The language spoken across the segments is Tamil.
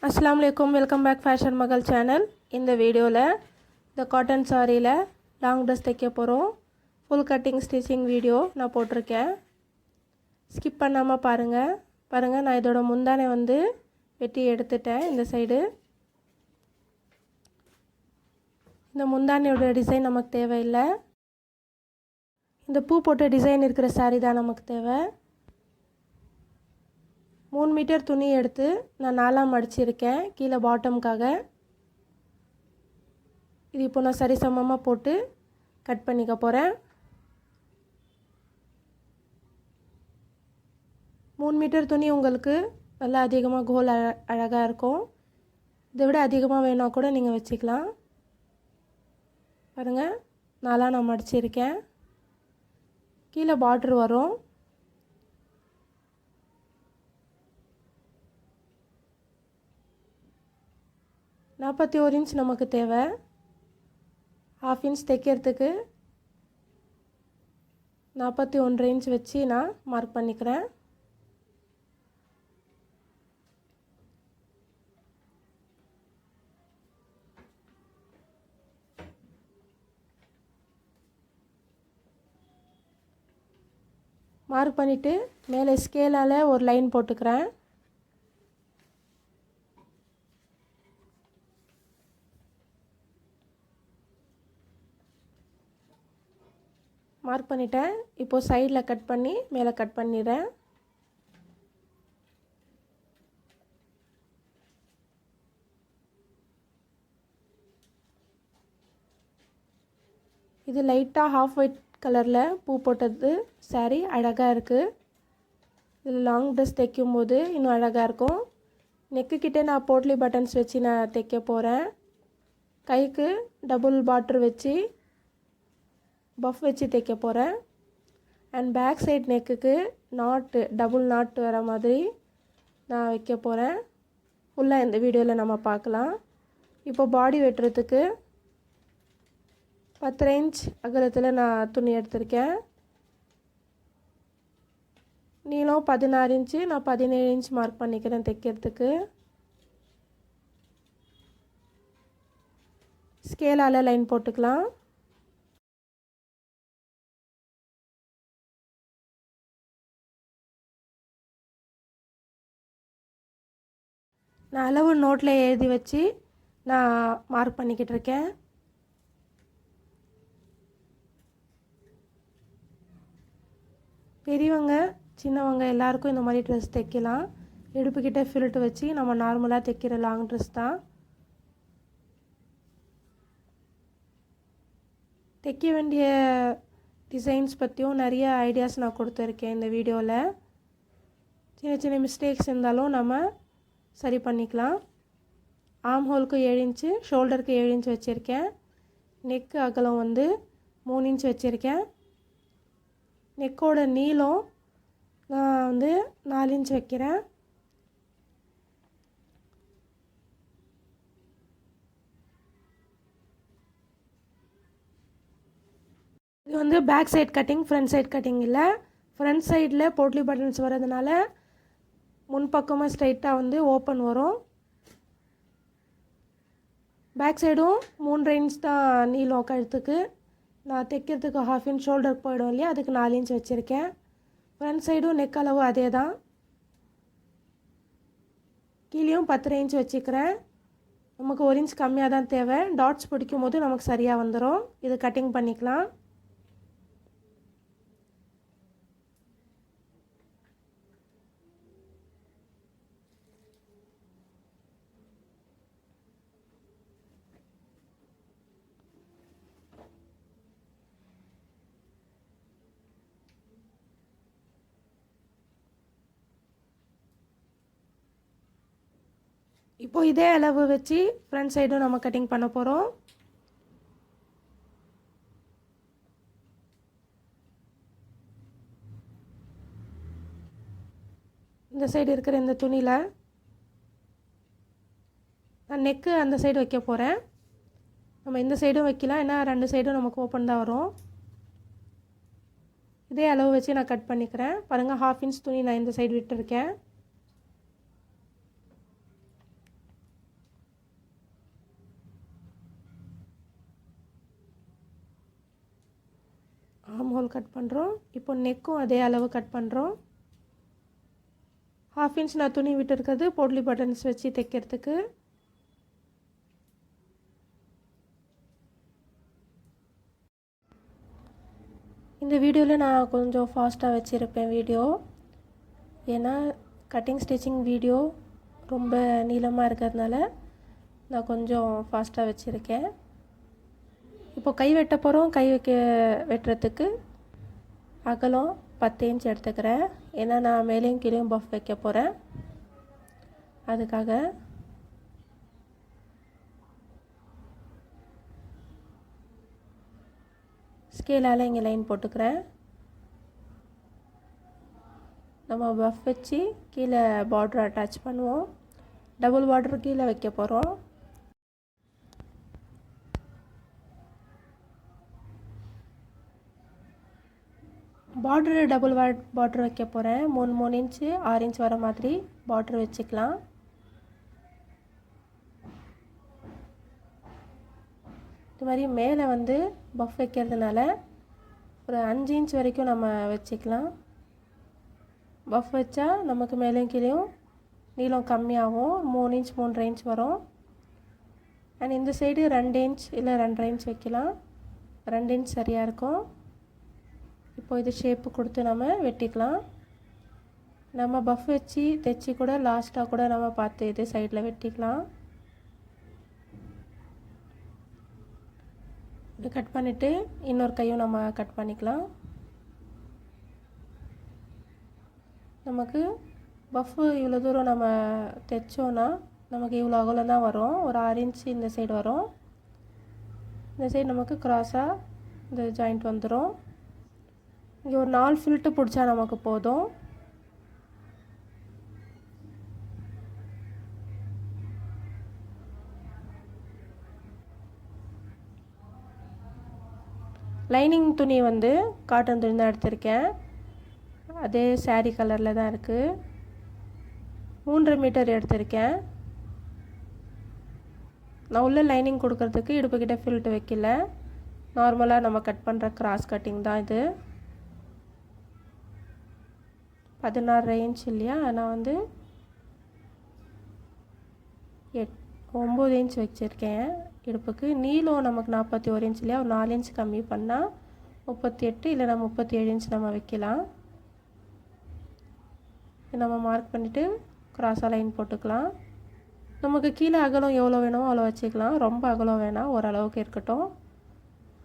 अस्सलाम वालेकुम वेलकम बैक फैशन मगल चैनल இந்த வீடியோல இந்த காட்டன் சாரியில லாங் ட்ரெஸ் தைக்க போறோம் ஃபுல் கட்டிங் ஸ்டிச்சிங் வீடியோ நான் போட்டுருக்கேன் ஸ்கிப் பண்ணாம பாருங்க நான் இதோட முந்தானை வந்து வெட்டி எடுத்துட்டேன் இந்த சைடு இந்த முந்தானையோட டிசைன் நமக்கு தேவையில்லை இந்த பூ போட்ட டிசைன் இருக்கிற சாரி தான் நமக்கு தேவை 3 மீட்டர் துணி எடுத்து நான் நாலா மடிச்சிருக்கேன் கீழ பாட்டம்காக இது இப்போ நான் சரிசமமா போட்டு கட் பண்ணிக்க போறேன் 3 மீட்டர் துணி உங்களுக்கு நல்லா அதிகமா கோல் அழகா இருக்கும் இதை விட அதிகமா வேணா கூட நீங்க வெச்சிக்கலாம் பாருங்க நாலா நான் மடிச்சிருக்கேன் கீழ பார்டர் வரும் 41 இன்ச் நமக்கு தேவை 1/2 இன்ச் தைக்கிறதுக்கு 41 இன்ச் வச்சு நான் மார்க் பண்ணிக்கிறேன் மார்க் பண்ணிட்டு மேலே ஸ்கேலால ஒரு லைன் போட்டுக்கிறேன் மார்க் பண்ணிட்டேன் இப்போ சைடுல கட் பண்ணி மேலே கட் பண்ணிறேன் இது லைட்டா half white கலர்ல பூ போட்டது saree அழகா இருக்கு இது லாங் Dress தைக்கும்போது இன்னும் அழகா இருக்கும் நெக் கிட்ட நான் போட்லி பட்டன்ஸ் வச்சு நான் தைக்க போறேன் கைக்கு டபுள் பார்டர் வச்சு பஃப் வச்சு தைக்க போறேன் and back side நெக்குக்கு நாட் டபுள் நாட் வர மாதிரி நான் வைக்க போறேன் ஃபுல்லா இந்த வீடியோல நம்ம பார்க்கலாம் இப்போ பாடி வெட்றதுக்கு 10 இன்ச் அகலத்துல நான் துணி எடுத்துர்க்கேன் நீளம் 16 இன்ச் நான் 17 இன்ச் மார்க் பண்ணிக்கிறேன் தைக்கிறதுக்கு ஸ்கேலால லைன் போட்டுக்கலாம் நான் அளவு நோட்ல எழுதி வச்சு நான் மார்க் பண்ணிக்கிட்டு இருக்கேன் பெரியவங்க சின்னவங்க எல்லாருக்கும் இந்த மாதிரி Dress தைக்கலாம் இடுப்பு கிட்ட ஃபில்ட் வச்சு நம்ம நார்மலா தைக்கிற லாங் Dress தான் தைக்க வேண்டிய டிசைன்ஸ் பத்தியும் நிறைய ஐடியாஸ் நான் கொடுத்திருக்கேன் இந்த வீடியோல சின்ன சின்ன மிஸ்டேக்ஸ் இருந்தாலும் நம்ம சரி பண்ணிக்கலாம் ஆர்ம் ஹோல்க்கு 7 இன்ச் ஷோல்டருக்கு 7 இன்ச் வச்சிருக்கேன் நெக் அகலம் வந்து 3 இன்ச் வச்சிருக்கேன் நெக்கோட நீளம் நான் வந்து 4 இன்ச் வைக்கிறேன் இது வந்து back side cutting front side cutting இல்ல ஃப்ரண்ட் சைடுல போட்லி பட்டன்ஸ் வரதுனால முன் பக்கமா ஸ்ட்ரைட்டா வந்து ஓபன் வரும் பேக் சைடும் 3 இன்ச் தான் நீளம் கழுத்துக்கு நான் தைக்கிறதுக்கு 1/2 இன்ச் ஷோல்டர் போய்டும் இல்லையா அதுக்கு 4 இன்ச் வச்சிருக்கேன் ஃப்ரண்ட் சைடும் நெக் அளவு அதேதான் கீழேயும் 10 இன்ச் வச்சிக்கிறேன் நமக்கு 1 இன்ச் கம்மியா தான் தேவை டாட்ஸ் பிடிக்கும்போது நமக்கு சரியா வந்துரும் இது கட்டிங் பண்ணிக்கலாம் இப்போ இதே அளவு வச்சு ஃப்ரண்ட் சைடும் நம்ம கட்டிங் பண்ண போறோம் இந்த சைடு இருக்கிற இந்த துணியில நான் நெக் அந்த சைடு வைக்க போறேன் நம்ம இந்த சைடும் வைக்கலாம் ஏன்னா ரெண்டு சைடும் நமக்கு ஓபன் தான் வரும் இதே அளவு வச்சு நான் கட் பண்ணிக்கிறேன் பாருங்க 1/2 இன்ச் துணி நான் இந்த சைடு விட்டுருக்கேன் ஹோல் கட் பண்ணுறோம். இப்போ நெக்கும் அதே அளவு கட் பண்ணுறோம். 1/2 இன்ச் நான் துணி விட்டுருக்கிறது போட்லி பட்டன்ஸ் வச்சு தைக்கிறதுக்கு. இந்த வீடியோவில் நான் கொஞ்சம் ஃபாஸ்ட்டாக வச்சுருப்பேன் வீடியோ. ஏன்னா கட்டிங் ஸ்டிச்சிங் வீடியோ ரொம்ப நீளமாக இருக்கிறதுனால நான் கொஞ்சம் ஃபாஸ்ட்டாக வச்சுருக்கேன். இப்போ கை வெட்ட போகிறோம். கை வெட்டுறதுக்கு அகலம் 10 இன்ச் எடுத்துக்கிறேன். ஏன்னா நான் மேலேயும் கீழேயும் பஃப் வைக்க போகிறேன். அதுக்காக ஸ்கேலால் இங்கே லைன் போட்டுக்கிறேன். நம்ம பஃப் வச்சு கீழே பார்டர் அட்டாச் பண்ணுவோம். டபுள் பார்டர் கீழே வைக்க போகிறோம். பார்டரு டபுள் பார்டர் வைக்க போகிறேன். 3 இன்ச்சு 6 இன்ச் வர மாதிரி பார்டர் வச்சுக்கலாம். இது மாதிரி மேலே வந்து பஃப் வைக்கிறதுனால ஒரு 5 இன்ச் வரைக்கும் நம்ம வச்சுக்கலாம். பஃப் வச்சா நமக்கு மேலேயும் கீழேயும் நீளம் கம்மியாகும். 3 இன்ச் 3.5 இன்ச் வரும். அண்ட் இந்த சைடு 2 இன்ச் இல்லை 2.5 இன்ச் வைக்கலாம். 2 இன்ச் சரியாக இருக்கும். இப்போ இது ஷேப்பு கொடுத்து நம்ம வெட்டிக்கலாம். நம்ம பஃப் வச்சு தைச்சி கூட லாஸ்ட்டாக கூட நம்ம பார்த்து இது சைடில் வெட்டிக்கலாம். இது கட் பண்ணிவிட்டு இன்னொரு கையும் நம்ம கட் பண்ணிக்கலாம். நமக்கு பஃப்பு இவ்வளோ தூரம் நம்ம தைச்சோன்னா நமக்கு இவ்வளோ அகலம் தான் வரும். ஒரு 6 இன்ச்சு இந்த சைடு வரும். இந்த சைடு நமக்கு க்ராஸாக இந்த ஜாயிண்ட் வந்துடும். இங்கே ஒரு 4 ஃபில்ட்டு பிடிச்சா நமக்கு போதும். லைனிங் துணி வந்து காட்டன் துணி தான் எடுத்திருக்கேன். அதே சாரீ கலரில் தான் இருக்குது. 3.5 மீட்டர் எடுத்திருக்கேன். நான் உள்ள லைனிங் கொடுக்கறதுக்கு இடுப்புக்கிட்ட ஃபில்ட்டு வைக்கல. நார்மலாக நம்ம கட் பண்ணுற கிராஸ் கட்டிங் தான் இது. 16 இன்ச் இல்லையா, நான் வந்து 9 இன்ச் வச்சுருக்கேன் இடுப்புக்கு. நீளம் நமக்கு 41 இன்ச் இல்லையா, ஒரு 4 இன்ச் கம்மி பண்ணால் 38 இல்லைனா 37 இன்ச் நம்ம வைக்கலாம். நம்ம மார்க் பண்ணிவிட்டு க்ராஸாக லைன் போட்டுக்கலாம். நமக்கு கீழே அகலம் எவ்வளோ வேணுமோ அவ்வளோ வச்சுக்கலாம். ரொம்ப அகலம் வேணாம், ஓரளவுக்கு இருக்கட்டும்.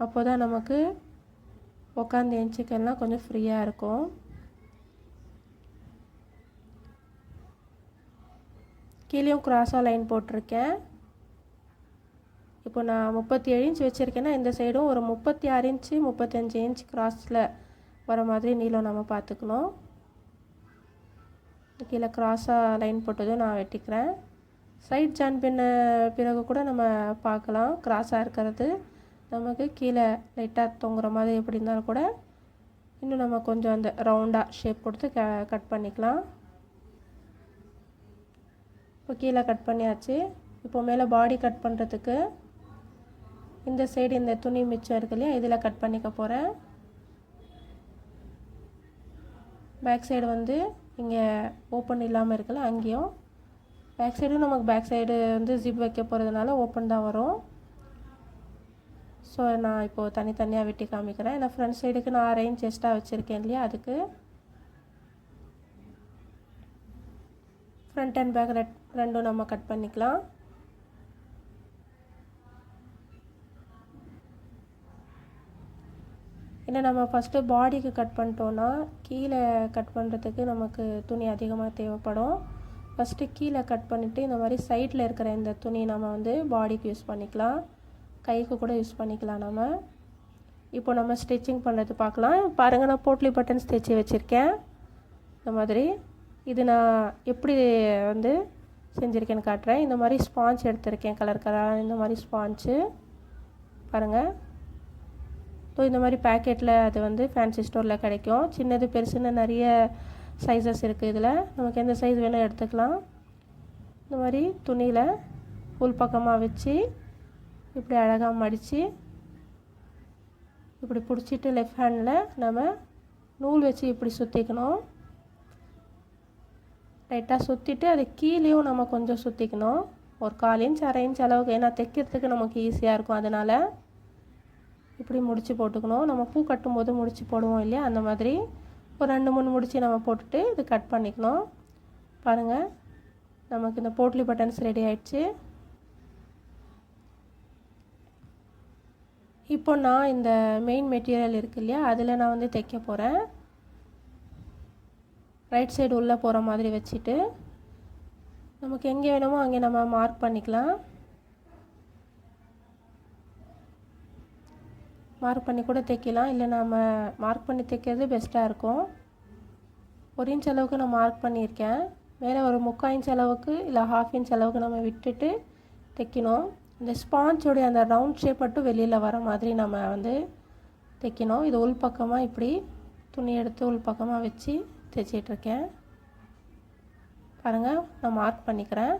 அப்போ தான் நமக்கு உட்காந்து எஞ்சிக்கலாம் கொஞ்சம் ஃப்ரீயாக இருக்கும். கீழேயும் க்ராஸாக லைன் போட்டிருக்கேன். இப்போ நான் 37 இன்ச் வச்சுருக்கேன்னா இந்த சைடும் ஒரு 36 இன்ச்சு 35 இன்ச் க்ராஸில் வர மாதிரி நீளம் நம்ம பார்த்துக்கணும். கீழே க்ராஸாக லைன் போட்டதும் நான் வெட்டிக்கிறேன். சைட் ஜாயின் பண்ண பிறகு கூட நம்ம பார்க்கலாம். க்ராஸாக இருக்கிறது நமக்கு கீழே லைட்டாக தொங்குற மாதிரி எப்படி இருந்தாலும் கூட இன்னும் நம்ம கொஞ்சம் அந்த ரவுண்டாக ஷேப் கொடுத்து கட் பண்ணிக்கலாம். இப்போ கீழே கட் பண்ணியாச்சு. இப்போ மேலே பாடி கட் பண்ணுறதுக்கு இந்த சைடு இந்த துணி மிச்சம் இருக்கு இல்லையா, இதில் கட் பண்ணிக்க போகிறேன். பேக் சைடு வந்து இங்கே ஓப்பன் இல்லாமல் இருக்குல்ல, அங்கேயும் பேக் சைடும் நமக்கு பேக் சைடு வந்து ஜிப் வைக்க போகிறதுனால ஓப்பன் தான் வரும். ஸோ நான் இப்போது தனித்தனியாக வெட்டி காமிக்கிறேன். ஏன்னா ஃப்ரண்ட் சைடுக்கு நான் 6 இன்ச் எக்ஸ்ட்ரா வச்சுருக்கேன் இல்லையா, அதுக்கு ஃப்ரண்ட் அண்ட் பேக் ரெண்டும் நம்ம கட் பண்ணிக்கலாம். ஏன்னா நம்ம ஃபஸ்ட்டு பாடிக்கு கட் பண்ணிட்டோன்னா கீழே கட் பண்ணுறதுக்கு நமக்கு துணி அதிகமாக தேவைப்படும். ஃபஸ்ட்டு கீழே கட் பண்ணிவிட்டு இந்த மாதிரி சைடில் இருக்கிற இந்த துணி நம்ம வந்து பாடிக்கு யூஸ் பண்ணிக்கலாம், கைக்கு கூட யூஸ் பண்ணிக்கலாம். நம்ம இப்போ நம்ம ஸ்டிச்சிங் பண்ணுறது பார்க்கலாம். பாருங்கள், நான் போட்லி பட்டன்ஸ் தைச்சி வச்சுருக்கேன். இந்த மாதிரி இது நான் எப்படி வந்து செஞ்சுருக்கேன்னு காட்டுறேன். இந்த மாதிரி ஸ்பாஞ்ச் எடுத்திருக்கேன், கலர் கலராக இந்த மாதிரி ஸ்பாஞ்சு பாருங்கள். ஸோ இந்த மாதிரி பேக்கெட்டில் அது வந்து ஃபேன்சி ஸ்டோரில் கிடைக்கும். சின்னது பெருசுன்னு நிறைய சைஸஸ் இருக்குது. இதில் நமக்கு எந்த சைஸ் வேணும் எடுத்துக்கலாம். இந்த மாதிரி துணியில் உள் பக்கமாக வச்சு இப்படி அழகாக மடித்து இப்படி பிடிச்சிட்டு லெஃப்ட் ஹேண்டில் நம்ம நூல் வச்சு இப்படி சுற்றிக்கணும். லைட்டாக சுற்றிட்டு அது கீழேயும் நம்ம கொஞ்சம் சுற்றிக்கணும். ஒரு 1/4 இன்ச் 1/2 இன்ச் அளவுக்கு, ஏன்னா தைக்கிறதுக்கு நமக்கு ஈஸியாக இருக்கும். அதனால் இப்படி முடிச்சு போட்டுக்கணும். நம்ம பூ கட்டும்போது முடிச்சு போடுவோம் இல்லையா, அந்த மாதிரி ஒரு 2-3 முடிச்சு நம்ம போட்டுட்டு இது கட் பண்ணிக்கணும். பாருங்கள், நமக்கு இந்த போட்லி பட்டன்ஸ் ரெடி ஆயிடுச்சு. இப்போ நான் இந்த மெயின் மெட்டீரியல் இருக்குது இல்லையா, அதில் நான் வந்து தைக்க போகிறேன். ரைட் சைடு உள்ளே போகிற மாதிரி வச்சுட்டு நமக்கு எங்கே வேணுமோ அங்கே நம்ம மார்க் பண்ணிக்கலாம். மார்க் பண்ணி கூட தைக்கலாம், இல்லை நம்ம மார்க் பண்ணி தைக்கிறது பெஸ்ட்டாக இருக்கும். 1 இன்ச் அளவுக்கு நான் மார்க் பண்ணியிருக்கேன். மேலே ஒரு 3/4 இன்ச் அளவுக்கு இல்லை 1/2 இன்ச் அளவுக்கு நம்ம விட்டுட்டு தைக்கணும். இந்த ஸ்பாஞ்சோடைய அந்த ரவுண்ட் ஷேப் மட்டும் வெளியில் வர மாதிரி நம்ம வந்து தைக்கணும். இது உள் பக்கமாக இப்படி துணி எடுத்து உள் பக்கமாக வச்சு தைச்சிட்ருக்கேன். பாருங்கள், நான் மார்க் பண்ணிக்கிறேன்.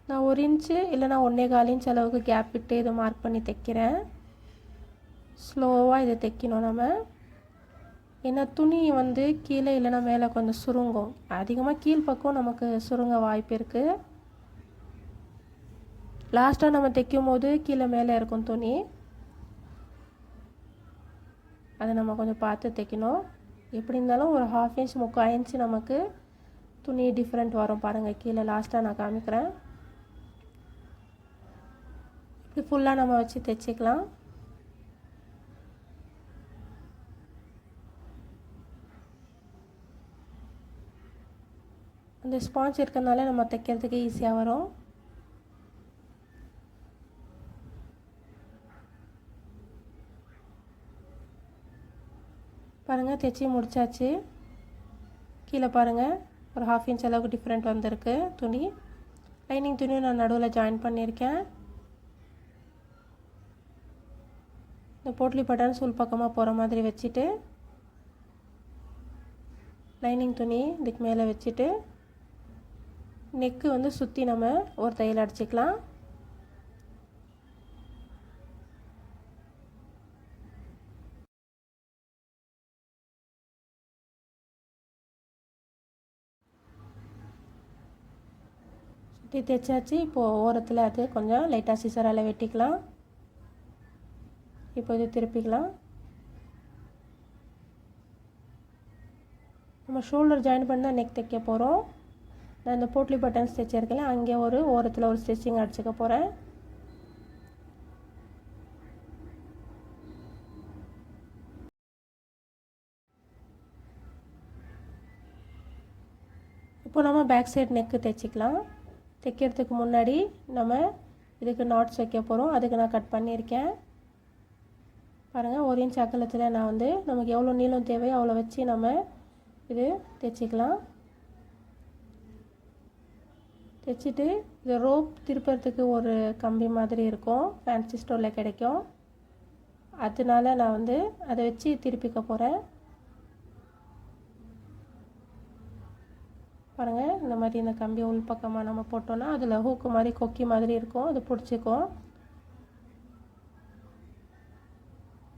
நான் 1 இன்ச்சு இல்லைனா 1.25 இன்ச் அளவுக்கு கேப் விட்டு இதை மார்க் பண்ணி தைக்கிறேன். ஸ்லோவாக இதை தைக்கணும் நம்ம. ஏன்னா துணி வந்து கீழே இல்லைனா மேலே கொஞ்சம் சுருங்கும். அதிகமாக கீழ்ப்பக்கம் நமக்கு சுருங்க வாய்ப்பு இருக்குது. லாஸ்ட்டாக நம்ம தைக்கும் போது கீழே மேலே இருக்கும் துணி, அதை நம்ம கொஞ்சம் பார்த்து தைக்கணும். எப்படி இருந்தாலும் ஒரு 1/2 இன்ச் 3/4 இன்ச் நமக்கு துணி டிஃப்ரெண்ட் வரும். பாருங்கள், கீழே லாஸ்ட்டாக நான் காமிக்கிறேன். இப்படி ஃபுல்லாக நம்ம வச்சு தைச்சிக்கலாம். அந்த ஸ்பாஞ்ச் இருக்கிறதுனால நம்ம தைக்கிறதுக்கு ஈஸியாக வரும். பாருங்கள், தைச்சி முடிச்சாச்சு. கீழே பாருங்கள், ஒரு 1/2 இன்ச் அளவுக்கு டிஃப்ரெண்ட் வந்திருக்கு துணி. லைனிங் துணியும் நான் நடுவில் ஜாயின் பண்ணியிருக்கேன். இந்த போட்லி பட்டன் உள் பக்கமாக போகிற மாதிரி வச்சுட்டு லைனிங் துணி இதுக்கு மேலே வச்சுட்டு நெக்கு வந்து சுற்றி நம்ம ஒரு தையல் அடிச்சுக்கலாம். சுற்றி தைச்சாச்சு. இப்போது ஓரத்தில் அது கொஞ்சம் லைட்டாக சிசரால் வெட்டிக்கலாம். இப்போ இது திருப்பிக்கலாம். நம்ம ஷோல்டர் ஜாயின் பண்ணி தான் நெக் தைக்க போகிறோம். நான் இந்த போட்லி பட்டன்ஸ் தைச்சிருக்கேன், அங்கே ஒரு ஓரத்தில் ஒரு ஸ்டிச்சிங் அடிச்சுக்க போகிறேன். இப்போ நம்ம பேக் சைடு நெக்கு தைச்சிக்கலாம். தைக்கிறதுக்கு முன்னாடி நம்ம இதுக்கு நாட்ஸ் வைக்க போகிறோம். அதுக்கு நான் கட் பண்ணியிருக்கேன். பாருங்கள், 1 இன்ச் அகலத்தில் நான் வந்து நமக்கு எவ்வளோ நீளம் தேவையோ அவ்வளோ வச்சு நம்ம இது தைச்சிக்கலாம். தைச்சிட்டு இது ரோப் திருப்பறதுக்கு ஒரு கம்பி மாதிரி இருக்கும், ஃபேன்சி ஸ்டோரில் கிடைக்கும். அதனால நான் வந்து அதை வச்சு திருப்பிக்க போகிறேன். பாருங்கள், இந்த மாதிரி இந்த கம்பி உள் பக்கமாக நம்ம போட்டோன்னா அதில் ஹூக்கு மாதிரி கொக்கி மாதிரி இருக்கும், அது பிடிச்சிக்கும்.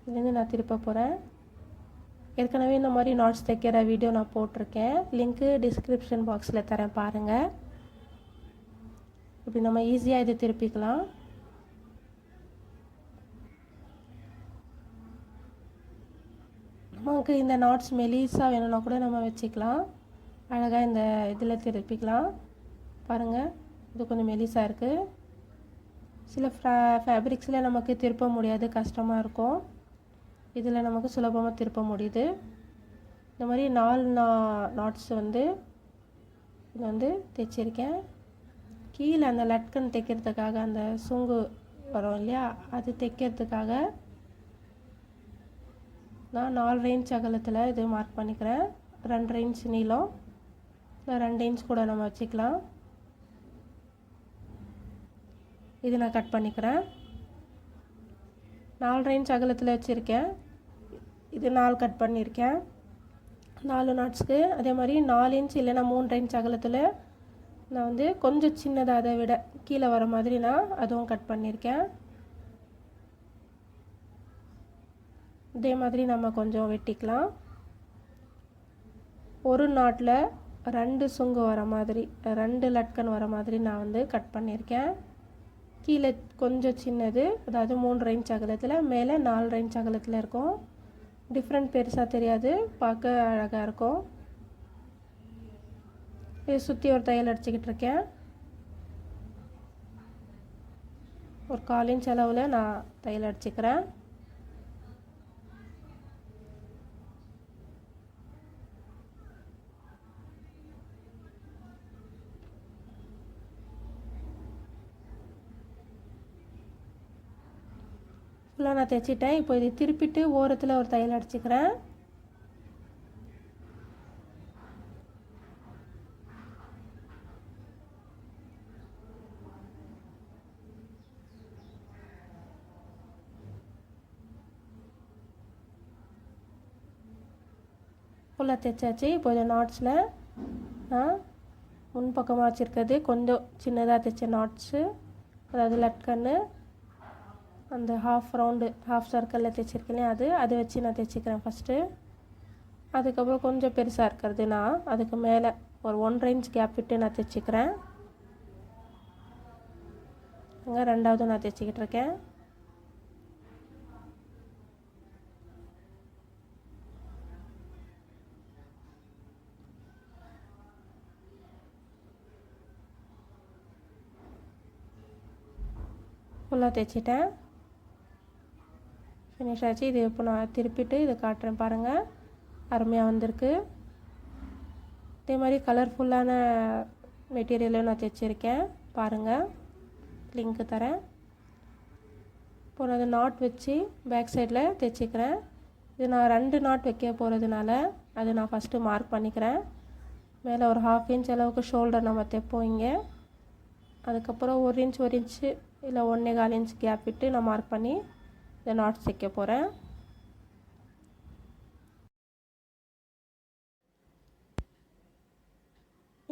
இதுலேருந்து நான் திருப்ப போகிறேன். ஏற்கனவே இந்த மாதிரி நாட்ஸ் தைக்கிற வீடியோ நான் போட்டிருக்கேன், லிங்க்கு டிஸ்கிரிப்ஷன் பாக்ஸில் தரேன், பாருங்கள். இப்படி நம்ம ஈஸியாக இது திருப்பிக்கலாம். நமக்கு இந்த நாட்ஸ் மெலிசாக வேணும்னா கூட நம்ம வச்சுக்கலாம். அழகாக இந்த இதில் திருப்பிக்கலாம். பாருங்கள், இது கொஞ்சம் மெலிசாக இருக்குது. சில ஃபேப்ரிக்ஸில் நமக்கு திருப்ப முடியாது, கஷ்டமாக இருக்கும். இதில் நமக்கு சுலபமாக திருப்ப முடியுது. இந்த மாதிரி 4 நாட்ஸ் வந்து இது வந்து தைச்சிருக்கேன். கீழே அந்த லட்கன் தைக்கிறதுக்காக அந்த சுங்கு வரும் இல்லையா, அது தைக்கிறதுக்காக நான் 4 இன்ச் அகலத்தில் இது மார்க் பண்ணிக்கிறேன். 2 இன்ச் நீளம், 2 இன்ச் கூட நம்ம வச்சுக்கலாம். இது நான் கட் பண்ணிக்கிறேன். 4 இன்ச் அகலத்தில் வச்சுருக்கேன். இது 4 கட் பண்ணியிருக்கேன் 4 நாட்ஸ்க்கு. அதே மாதிரி 4 இன்ச் இல்லைன்னா 3 இன்ச் அகலத்தில் நான் வந்து கொஞ்சம் சின்னதாக அதை விட கீழே வர மாதிரி நான் அதுவும் கட் பண்ணியிருக்கேன். இதே மாதிரி நம்ம கொஞ்சம் வெட்டிக்கலாம். ஒரு நாட்டில் 2 சுங்கு வர மாதிரி 2 லட்கன் வர மாதிரி நான் வந்து கட் பண்ணியிருக்கேன். கீழே கொஞ்சம் சின்னது, அதாவது 3 இன்ச் அகலத்தில், மேலே 4 இன்ச் அகலத்தில் இருக்கும். டிஃப்ரெண்ட் பெருசாக தெரியாது, பார்க்க அழகாக இருக்கும். இதை சுற்றி ஒரு தையல் அடிச்சுக்கிட்டு இருக்கேன். ஒரு 1/4 இன்ச் அளவில் நான் தையல் அடிச்சுக்கிறேன். ஃபுல்லாக நான் தைச்சிட்டேன். இப்போ இதை திருப்பிட்டு ஓரத்தில் ஒரு தையல் அடிச்சுக்கிறேன். ஃபுல்லாக தைச்சாச்சு. இப்போ இந்த நாட்ஸில் நான் முன்பக்கமாக வச்சுருக்கிறது கொஞ்சம் சின்னதாக தைச்ச நாட்ஸு, அதாவது லட்கன்னு அந்த ஹாஃப் ரவுண்டு ஹாஃப் சர்க்கிளில் தைச்சிருக்கேன், அதை வச்சு நான் தைச்சிக்கிறேன் ஃபஸ்ட்டு. அதுக்கப்புறம் கொஞ்சம் பெருசாக இருக்கிறது நான் அதுக்கு மேலே ஒரு 1.5 இன்ச் கேப் விட்டு நான் தைச்சிக்கிறேன். அங்கே 2வது நான் தைச்சிக்கிட்டு இருக்கேன். ஃபுல்லாக தைச்சிட்டேன், ஃபினிஷ் ஆச்சு. இது இப்போ நான் திருப்பிட்டு இதை காட்டுறேன் பாருங்கள், அருமையாக வந்திருக்கு. இதே மாதிரி கலர்ஃபுல்லான மெட்டீரியலும் நான் தைச்சிருக்கேன் பாருங்கள், லிங்க்கு தரேன். இப்போ நான் அதை நாட் வச்சு பேக் சைடில் தைச்சிக்கிறேன். இது நான் 2 நாட் வைக்க போகிறதுனால அதை நான் ஃபஸ்ட்டு மார்க் பண்ணிக்கிறேன். மேலே ஒரு 1/2 இன்ச் அளவுக்கு ஷோல்டர் நம்ம தைப்போம் இங்கே. அதுக்கப்புறம் 1 இன்ச்சு இல்லை 1.25 இன்ச் கேப் விட்டு நான் மார்க் பண்ணி இந்த நாட்ஸ் தைக்க போகிறேன்.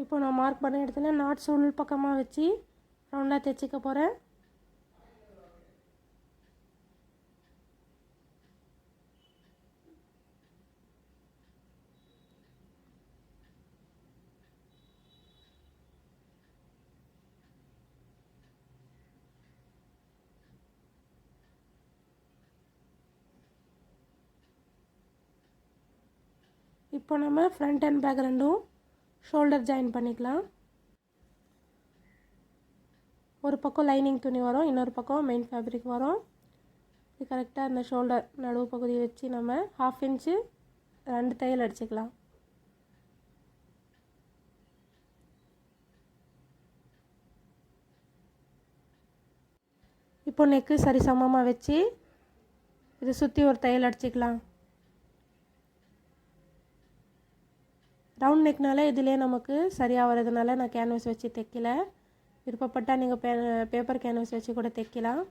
இப்போ நான் மார்க் பண்ண இடத்துல நாட்ஸ் உள் பக்கமாக வச்சு ரவுண்டாக தைச்சிக்க போகிறேன். இப்போ நம்ம ஃப்ரண்ட் அண்ட் பேக் ரெண்டும் ஷோல்டர் ஜாயின் பண்ணிக்கலாம். ஒரு பக்கம் லைனிங் துணி வரும், இன்னொரு பக்கம் மெயின் ஃபேப்ரிக் வரும். இது கரெக்டாக அந்த ஷோல்டர் நடுவு பகுதியை வச்சு நம்ம 1/2 இன்ச்சு 2 தையல் அடிச்சுக்கலாம். இப்போ நெக்கு சரி சமமாக வச்சு இதை சுற்றி ஒரு தையல் அடிச்சுக்கலாம். ரவுண்ட் நெக்னால இதிலே நமக்கு சரியாக வரதுனால நான் கேன்வஸ் வச்சு தைக்கல. விருப்பப்பட்டால் நீங்கள் பேப்பர் கேன்வஸ் வச்சு கூட தைக்கலாம்.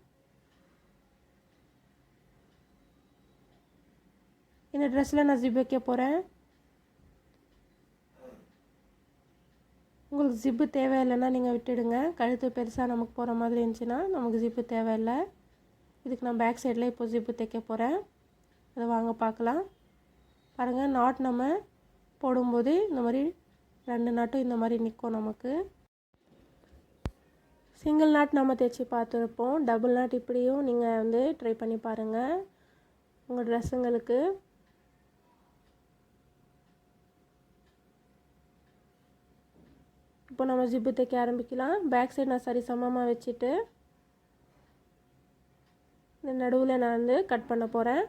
இந்த ட்ரெஸ்ஸில் நான் ஜிப் வைக்க போகிறேன். உங்களுக்கு ஜிப்பு தேவையில்லைன்னா நீங்கள் விட்டுடுங்க. கழுத்து பெருசாக நமக்கு போகிற மாதிரி இருந்துச்சுன்னா நமக்கு ஜிப்பு தேவையில்லை. இதுக்கு நான் பேக் சைடில் இப்போ ஜிப்பு தைக்க போகிறேன். அதை வாங்க பார்க்கலாம். பாருங்கள், நாட் நம்ம போடும்போது இந்த மாதிரி 2 நாட்டும் இந்த மாதிரி நிற்கும். நமக்கு சிங்கிள் நாட் நம்ம தைச்சி பார்த்துருப்போம். டபுள் நாட் இப்படியும் நீங்கள் வந்து ட்ரை பண்ணி பாருங்கள் உங்கள் ட்ரெஸ்ஸுங்களுக்கு. இப்போ நம்ம ஜிப்பு தைக்க ஆரம்பிக்கலாம். பேக் சைடு நான் சரி சமமாக வச்சுட்டு இந்த நடுவில் நான் வந்து கட் பண்ண போகிறேன்.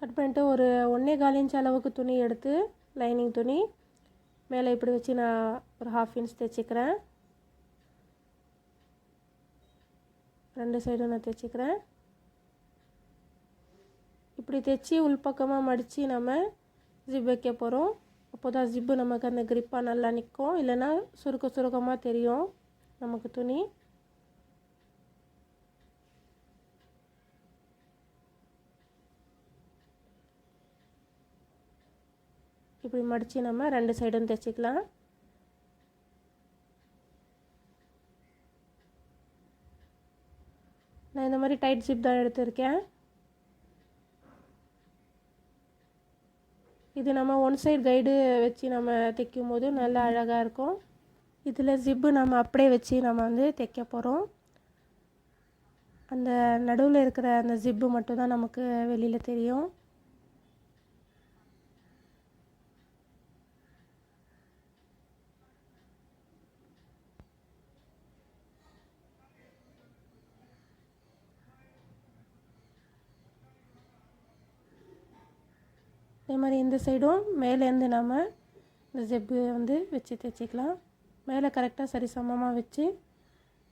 கட் பண்ணிட்டு ஒரு 1.25 இன்ச் அளவுக்கு துணி எடுத்து லைனிங் துணி மேலே இப்படி வச்சு நான் ஒரு 1/2 இன்ச் தைச்சிக்கிறேன். 2 சைடும் நான் தைச்சிக்கிறேன். இப்படி தைச்சி உள்பக்கமாக மடித்து நம்ம ஜிப் வைக்க போகிறோம். அப்போ தான் ஜிப்பு நமக்கு அந்த கிரிப்பாக நல்லா நிற்கும், இல்லைன்னா சுருக்கமாக தெரியும் நமக்கு துணி. இப்படி மடித்து நம்ம 2 சைடும் தைச்சிக்கலாம். நான் இந்த மாதிரி டைட் ஜிப் தான் எடுத்திருக்கேன். இது நம்ம ஒன் சைடு கைடு வச்சு நம்ம தைக்கும் போது நல்லா அழகாக இருக்கும். இதில் ஜிப்பு நம்ம அப்படியே வச்சு நம்ம வந்து தைக்க போகிறோம். அந்த நடுவில் இருக்கிற அந்த ஜிப்பு மட்டும் தான் நமக்கு வெளியில் தெரியும். அதே மாதிரி இந்த சைடும் மேலேருந்து நம்ம இந்த ஜிப்பு வந்து வச்சு தைச்சிக்கலாம். மேலே கரெக்டாக சரிசமமாக வச்சு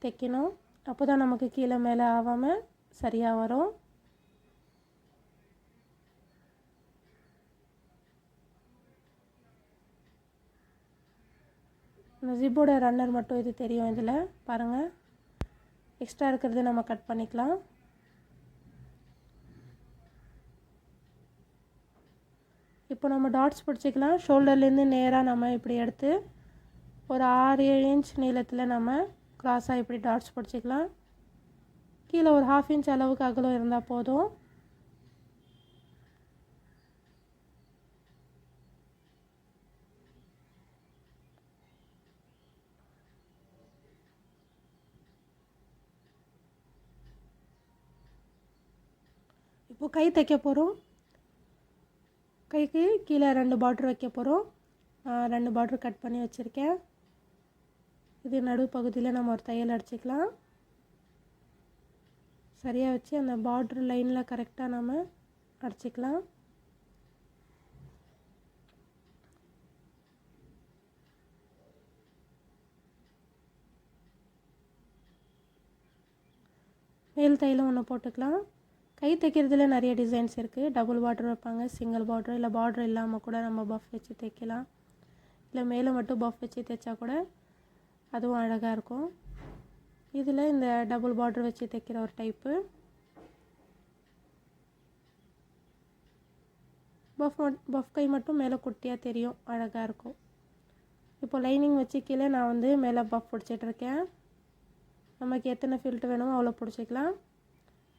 தைக்கணும். அப்போ தான் நமக்கு கீழே மேலே ஆகாமல் சரியாக வரும். இந்த ஜிப்போட ரன்னர் மட்டும் இது தெரியும். இதில் பாருங்கள், எக்ஸ்ட்ரா இருக்கிறது நம்ம கட் பண்ணிக்கலாம். இப்போ நம்ம டாட்ஸ் பிடிச்சிக்கலாம். ஷோல்டர்லேருந்து நேராக நம்ம இப்படி எடுத்து ஒரு 6-7 இன்ச் நீளத்தில் நம்ம க்ராஸாக இப்படி டாட்ஸ் பிடிச்சிக்கலாம். கீழே ஒரு 1/2 இன்ச் அளவுக்கு அகலம் இருந்தால் போதும். இப்போ கை தைக்க போகிறோம். கைக்கு கீழே 2 பார்டர் வைக்க போகிறோம். 2 பார்டர் கட் பண்ணி வச்சுருக்கேன். இது நடு பகுதியில் நம்ம ஒரு தையல் அடிச்சுக்கலாம். சரியாக வச்சு அந்த பார்டர் லைனில் கரெக்டாக நம்ம அடிச்சுக்கலாம். மேல் தையலும் ஒன்று போட்டுக்கலாம். கை தைக்கிறதுல நிறைய டிசைன்ஸ் இருக்குது. டபுள் பார்டர் வைப்பாங்க, சிங்கிள் பார்டர், இல்லை பார்டர் இல்லாமல் கூட நம்ம பஃப் வச்சு தைக்கலாம். இல்லை மேலே மட்டும் பஃப் வச்சு தைச்சா கூட அதுவும் அழகாக இருக்கும். இதில் இந்த டபுள் பார்டர் வச்சு தைக்கிற ஒரு டைப்பு. பஃப் கை மட்டும் மேலே குட்டியாக தெரியும், அழகாக இருக்கும். இப்போ லைனிங் வச்சு கீழே நான் வந்து மேலே பஃப் பிடிச்சிட்ருக்கேன். நமக்கு எத்தனை ஃபில்ட் வேணுமோ அவ்வளோ பிடிச்சிக்கலாம்.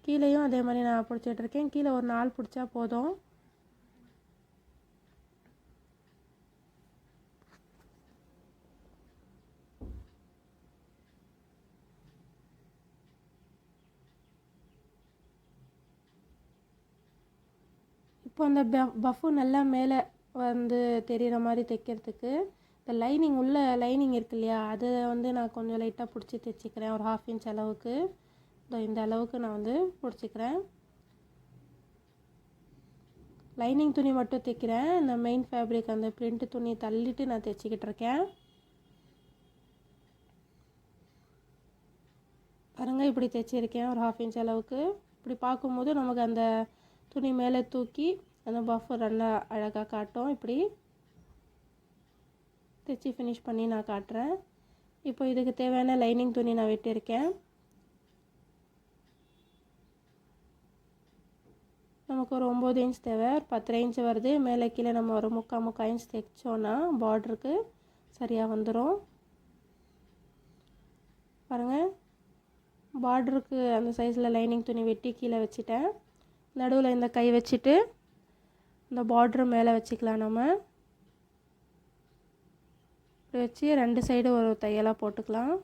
கீழேயும் அதே மாதிரி நான் பிடிச்சிட்ருக்கேன். கீழே ஒரு 4 பிடிச்சா போதும். இப்போ அந்த பஃப்பு நல்லா மேலே வந்து தெரிகிற மாதிரி தைக்கிறதுக்கு இந்த லைனிங் உள்ள லைனிங் இருக்கு இல்லையா, அதை வந்து நான் கொஞ்சம் லைட்டாக பிடிச்சி தைச்சிக்கிறேன். ஒரு 1/2 இன்ச் அளவுக்கு இந்த அளவுக்கு நான் வந்து பிடிச்சிக்கிறேன். லைனிங் துணி மட்டும் தைக்கிறேன். இந்த மெயின் ஃபேப்ரிக் அந்த பிரிண்ட் துணி தள்ளிட்டு நான் தைச்சிக்கிட்டு இருக்கேன். பாருங்கள், இப்படி தைச்சிருக்கேன் ஒரு 1/2 இன்ச் அளவுக்கு. இப்படி பார்க்கும்போது நமக்கு அந்த துணி மேலே தூக்கி அந்த பஃப் நல்லா அழகாக காட்டும். இப்படி தைச்சி ஃபினிஷ் பண்ணி நான் காட்டுறேன். இப்போ இதுக்கு தேவையான லைனிங் துணி நான் வெட்டியிருக்கேன். நமக்கு ஒரு 9 இன்ச் தேவை, ஒரு 10 இன்ச் வருது. மேலே கீழே நம்ம ஒரு 3/4 இன்ச் தைச்சோன்னா பார்டருக்கு சரியாக வந்துடும். பாருங்கள், பார்டருக்கு அந்த சைஸில் லைனிங் துணி வெட்டி கீழே வச்சுட்டேன். நடுவில் இந்த கை வச்சுட்டு இந்த பார்டரு மேலே வச்சுக்கலாம். நம்ம இப்படி வச்சு 2 சைடு ஒரு தையலாக போட்டுக்கலாம்.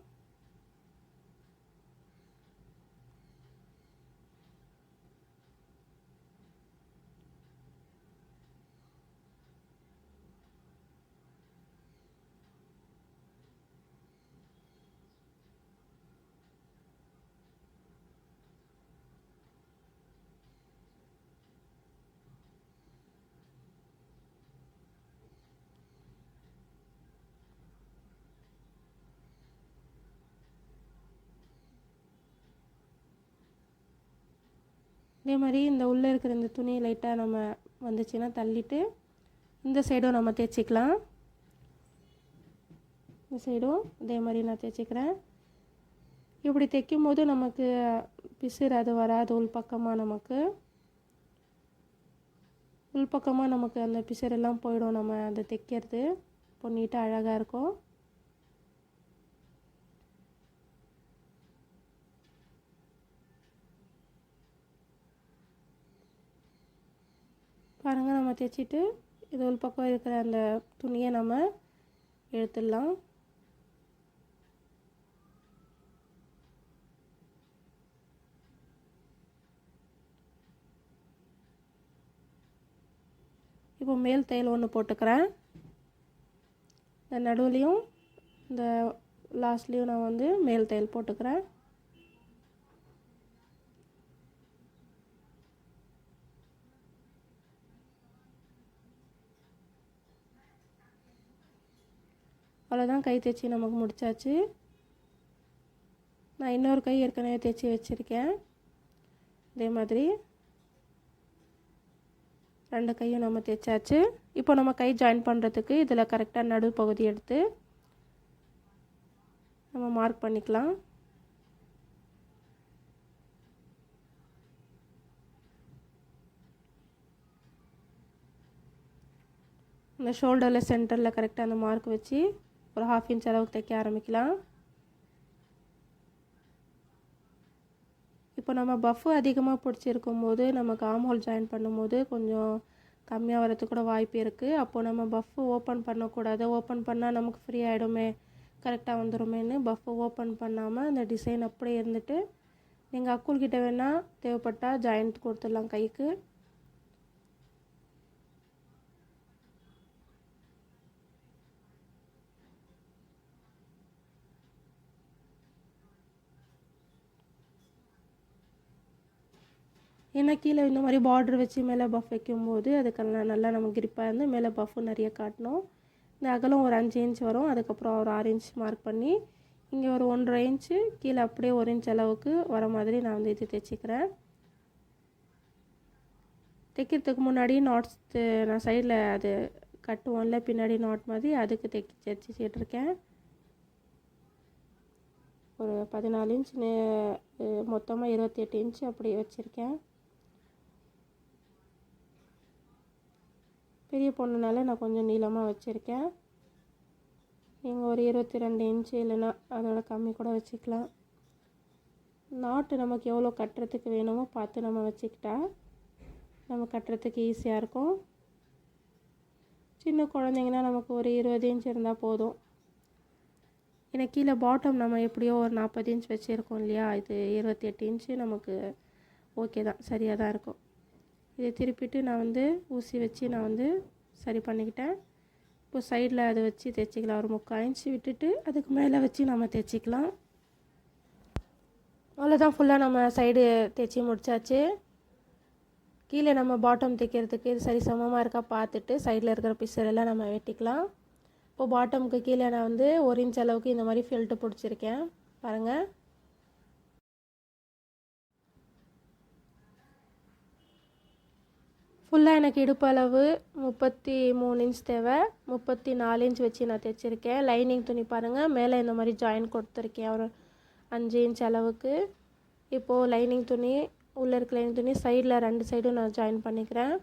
இதே மாதிரி இந்த உள்ளே இருக்கிற இந்த துணி லைட்டாக நம்ம வந்துச்சுன்னா தள்ளிட்டு இந்த சைடும் நம்ம தைச்சிக்கலாம். இந்த சைடும் இதே மாதிரி நான் தைச்சிக்கிறேன். இப்படி தைக்கும் போது நமக்கு பிசுறு அது வராது உள் பக்கமாக. நமக்கு உள்பக்கமாக நமக்கு அந்த பிசரெல்லாம் போயிடும் நம்ம அந்த தைக்கிறது. இப்போ நீட்டாக அழகாக இருக்கும். பாருங்கள், நம்ம தைச்சிட்டு இது உள்பக்கம் இருக்கிற அந்த துணியை நம்ம எடுத்துடலாம். இப்போ மேல் தையல் ஒன்று போட்டுக்கிறேன். இந்த நடுவுலையும் இந்த லாஸ்ட்லேயும் நான் வந்து மேல் தையல் போட்டுக்கிறேன். அவ்வளோதான், கை தைச்சி நமக்கு முடிச்சாச்சு. நான் இன்னொரு கை ஏற்கனவே தைச்சி வச்சுருக்கேன். இதே மாதிரி 2 கையும் நம்ம தைச்சாச்சு. இப்போ நம்ம கை ஜாயின் பண்ணுறதுக்கு இதில் கரெக்டாக நடு பகுதி எடுத்து நம்ம மார்க் பண்ணிக்கலாம். இந்த ஷோல்டரில் சென்டரில் கரெக்டாக அந்த மார்க் வச்சு ஒரு 1/2 இன்ச் அளவுக்கு தைக்க ஆரம்பிக்கலாம். இப்போ நம்ம பஃப் அதிகமாக பிடிச்சிருக்கும் போது நமக்கு ஆம் ஹோல் ஜாயின் பண்ணும்போது கொஞ்சம் கம்மியாக வரதுக்கு கூட வாய்ப்பு இருக்குது. அப்போது நம்ம பஃப்பு ஓப்பன் பண்ணக்கூடாது. ஓப்பன் பண்ணால் நமக்கு ஃப்ரீ ஆகிடுமே, கரெக்டாக வந்துடுமேன்னு பஃப்பை ஓப்பன் பண்ணாமல் அந்த டிசைன் அப்படியே இருந்துட்டு நீங்கள் அக்குள்கிட்ட வேணால் தேவைப்பட்டால் ஜாயிண்ட் கொடுத்துடலாம் கைக்கு. ஏன்னா கீழே இந்த மாதிரி பார்டர் வச்சு மேலே பஃப் வைக்கும்போது அதுக்கெல்லாம் நல்லா நம்ம கிரிப்பாக இருந்து மேலே பஃப்பு நிறைய காட்டணும். இந்த அகலம் ஒரு 5 இன்ச் வரும். அதுக்கப்புறம் ஒரு 6 இன்ச் மார்க் பண்ணி இங்கே ஒரு 1.5 இன்ச்சு கீழே அப்படியே 1 இன்ச் அளவுக்கு வர மாதிரி நான் வந்து இது தைச்சிக்கிறேன். தைக்கிறதுக்கு முன்னாடி நாட்ஸ் நான் சைடில் அது கட்டுவோம்ல பின்னாடி நாட் மாதிரி, அதுக்கு தைச்சிட்ருக்கேன். ஒரு 14 இன்ச் மொத்தமாக 28 இன்ச் அப்படி வச்சுருக்கேன். பெரிய பொண்ணுனால நான் கொஞ்சம் நீளமாக வச்சுருக்கேன். நீங்கள் ஒரு 22 இன்ச்சு இல்லைன்னா அதோட கம்மி கூட வச்சுக்கலாம். நாட்டு நமக்கு எவ்வளோ கட்டுறதுக்கு வேணுமோ பார்த்து நம்ம வச்சுக்கிட்டா நம்ம கட்டுறதுக்கு ஈஸியாக இருக்கும். சின்ன குழந்தைங்கன்னா நமக்கு ஒரு 20 இன்ச் இருந்தால் போதும். ஏன்னா கீழே பாட்டம் நம்ம எப்படியோ ஒரு 40 இன்ச் வச்சுருக்கோம் இல்லையா, இது 28 இன்ச்சு நமக்கு ஓகே தான், சரியாக தான் இருக்கும். இதை திருப்பிட்டு நான் வந்து ஊசி வச்சு நான் வந்து சரி பண்ணிக்கிட்டேன். இப்போ சைடில் அதை வச்சு தைச்சிக்கலாம். ஒரு 3/4 இன்ச்சு விட்டுட்டு அதுக்கு மேலே வச்சு நம்ம தைச்சிக்கலாம். அவ்வளோதான், ஃபுல்லாக நம்ம சைடு தைச்சி முடித்தாச்சு. கீழே நம்ம பாட்டம் தைக்கிறதுக்கு இது சரி சமமாக இருக்கா பார்த்துட்டு சைடில் இருக்கிற பிசரெல்லாம் நம்ம வெட்டிக்கலாம். இப்போ பாட்டமுக்கு கீழே நான் வந்து 1 இன்ச் அளவுக்கு இந்த மாதிரி ஃபில்ட்டு பிடிச்சிருக்கேன் பாருங்கள். ஃபுல்லாக எனக்கு இடுப்பு அளவு 33 இன்ச் தேவை. 34 இன்ச் வச்சு நான் தைச்சிருக்கேன். லைனிங் துணி பாருங்கள், மேலே இந்த மாதிரி ஜாயின் கொடுத்துருக்கேன் ஒரு 5 இன்ச் அளவுக்கு. இப்போது லைனிங் துணி உள்ளே இருக்க லைனிங் துணி சைடில் 2 சைடும் நான் ஜாயின் பண்ணிக்கிறேன்.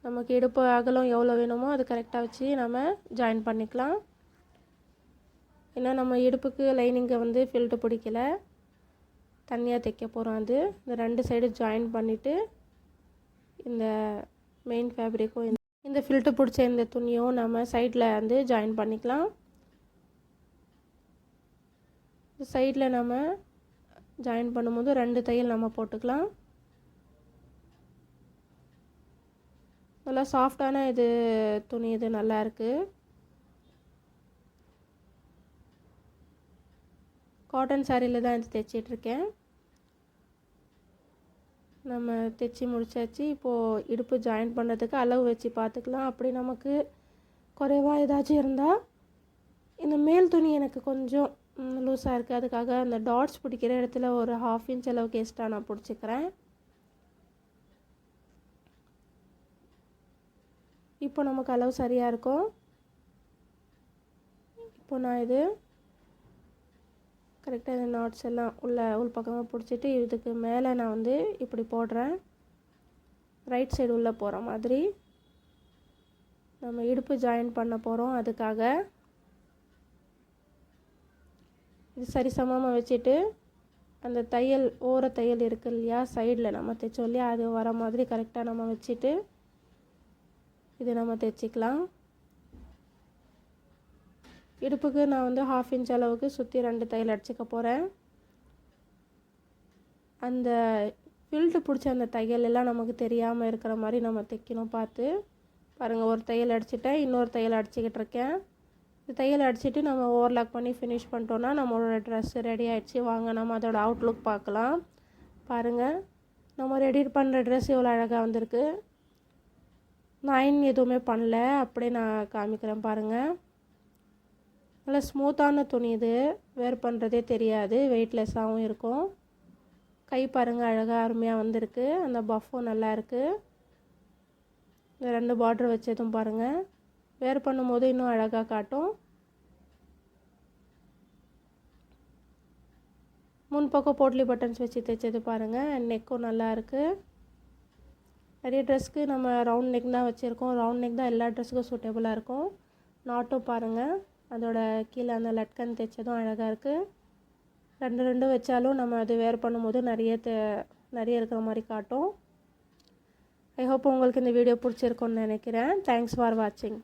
நமக்கு இடுப்பு அகலம் எவ்வளோ வேணுமோ அது கரெக்டாக வச்சு நம்ம ஜாயின் பண்ணிக்கலாம். ஏன்னா நம்ம இடுப்புக்கு லைனிங்கை வந்து ஃபில்ட்டு பிடிக்கல, தனியாக தைக்க போகிறோம். அது இந்த 2 சைடு ஜாயின் பண்ணிவிட்டு இந்த மெயின் ஃபேப்ரிக்கும் இந்த ஃபில்ட்டு பிடிச்ச இந்த துணியும் நம்ம சைடில் வந்து ஜாயின் பண்ணிக்கலாம். சைடில் நம்ம ஜாயின் பண்ணும்போது 2 தையல் நம்ம போட்டுக்கலாம். நல்லா சாஃப்டான இது துணி, இது நல்லா இருக்குது. காட்டன் சாரியில் தான் இது தைச்சிட்ருக்கேன். நம்ம தைச்சி முடிச்சாச்சு. இப்போது இடுப்பு ஜாயின் பண்ணுறதுக்கு அளவு வச்சு பார்த்துக்கலாம். அப்படி நமக்கு குறைவாக ஏதாச்சும் இருந்தால் இந்த மேல் துணி எனக்கு கொஞ்சம் லூஸாக இருக்குது, அதுக்காக அந்த டாட்ஸ் பிடிக்கிற இடத்துல ஒரு 1/2 இன்ச் அளவுக்கு எக்ஸ்ட்ரா நான் பிடிச்சிக்கிறேன். இப்போ நமக்கு அளவு சரியாக இருக்கும். இப்போ நான் இது கரெக்டாக இந்த நாட்ஸ் எல்லாம் உள் பக்கமாக பிடிச்சிட்டு இதுக்கு மேலே நான் வந்து இப்படி போடுறேன். ரைட் சைடு உள்ளே போகிற மாதிரி நம்ம இடுப்பு ஜாயின் பண்ண போகிறோம். அதுக்காக இது சரிசமமாக வச்சுட்டு அந்த தையல் ஓர தையல் இருக்குது இல்லையா, சைடில் நம்ம தைச்சோம் இல்லையா, அது வர மாதிரி கரெக்டாக நம்ம வச்சுட்டு இது நம்ம தைச்சிக்கலாம். இடுப்புக்கு நான் வந்து 1/2 இன்ச் அளவுக்கு சுற்றி 2 தையல் அடிச்சுக்க போகிறேன். அந்த ஃபில்ட்டு பிடிச்ச அந்த தையல் எல்லாம் நமக்கு தெரியாமல் இருக்கிற மாதிரி நம்ம தைக்கணும் பார்த்து. பாருங்கள், ஒரு தையல் அடிச்சுட்டேன், இன்னொரு தையல் அடிச்சுக்கிட்டு இருக்கேன். இந்த தையல் அடிச்சுட்டு நம்ம ஓவர்லாக் பண்ணி ஃபினிஷ் பண்ணிட்டோன்னா நம்மளோட ட்ரெஸ்ஸு ரெடி ஆகிடுச்சு. வாங்க நம்ம அதோட அவுட்லுக் பார்க்கலாம். பாருங்கள், நம்ம ரெடி பண்ணுற ட்ரெஸ் எவ்வளோ அழகாக வந்திருக்கு. நான் எதுவுமே பண்ணல, அப்படியே நான் காமிக்கிறேன் பாருங்கள். நல்லா ஸ்மூத்தான துணி, இது வேர் பண்ணுறதே தெரியாது, வெயிட்லெஸ்ஸாகவும் இருக்கும். கை பாருங்கள் அழகாக அருமையாக வந்திருக்கு. அந்த பஃப்பும் நல்லா இருக்குது. இந்த 2 பார்டர் வச்சதும் பாருங்கள், வேர் பண்ணும்போது இன்னும் அழகாக காட்டும். முன்பக்கம் போட்லி பட்டன்ஸ் வச்சு தைச்சது பாருங்கள். நெக்கும் நல்லா இருக்குது. நிறைய ட்ரெஸ்க்கு நம்ம ரவுண்ட் நெக் தான் வச்சுருக்கோம். ரவுண்ட் நெக் தான் எல்லா ட்ரெஸ்ஸுக்கும் சூட்டபுளாக இருக்கும். நாட்டும் பாருங்கள், அதோட கீழே அந்த லட்கன் தைச்சதும் அழகாக இருக்குது. 2 வச்சாலும் நம்ம அது வேர் பண்ணும்போது நிறைய இருக்கிற மாதிரி காட்டும். ஐ ஹோப் உங்களுக்கு இந்த வீடியோ பிடிச்சிருக்குன்னு நினைக்கிறேன். தேங்க்ஸ் ஃபார் வாட்சிங்.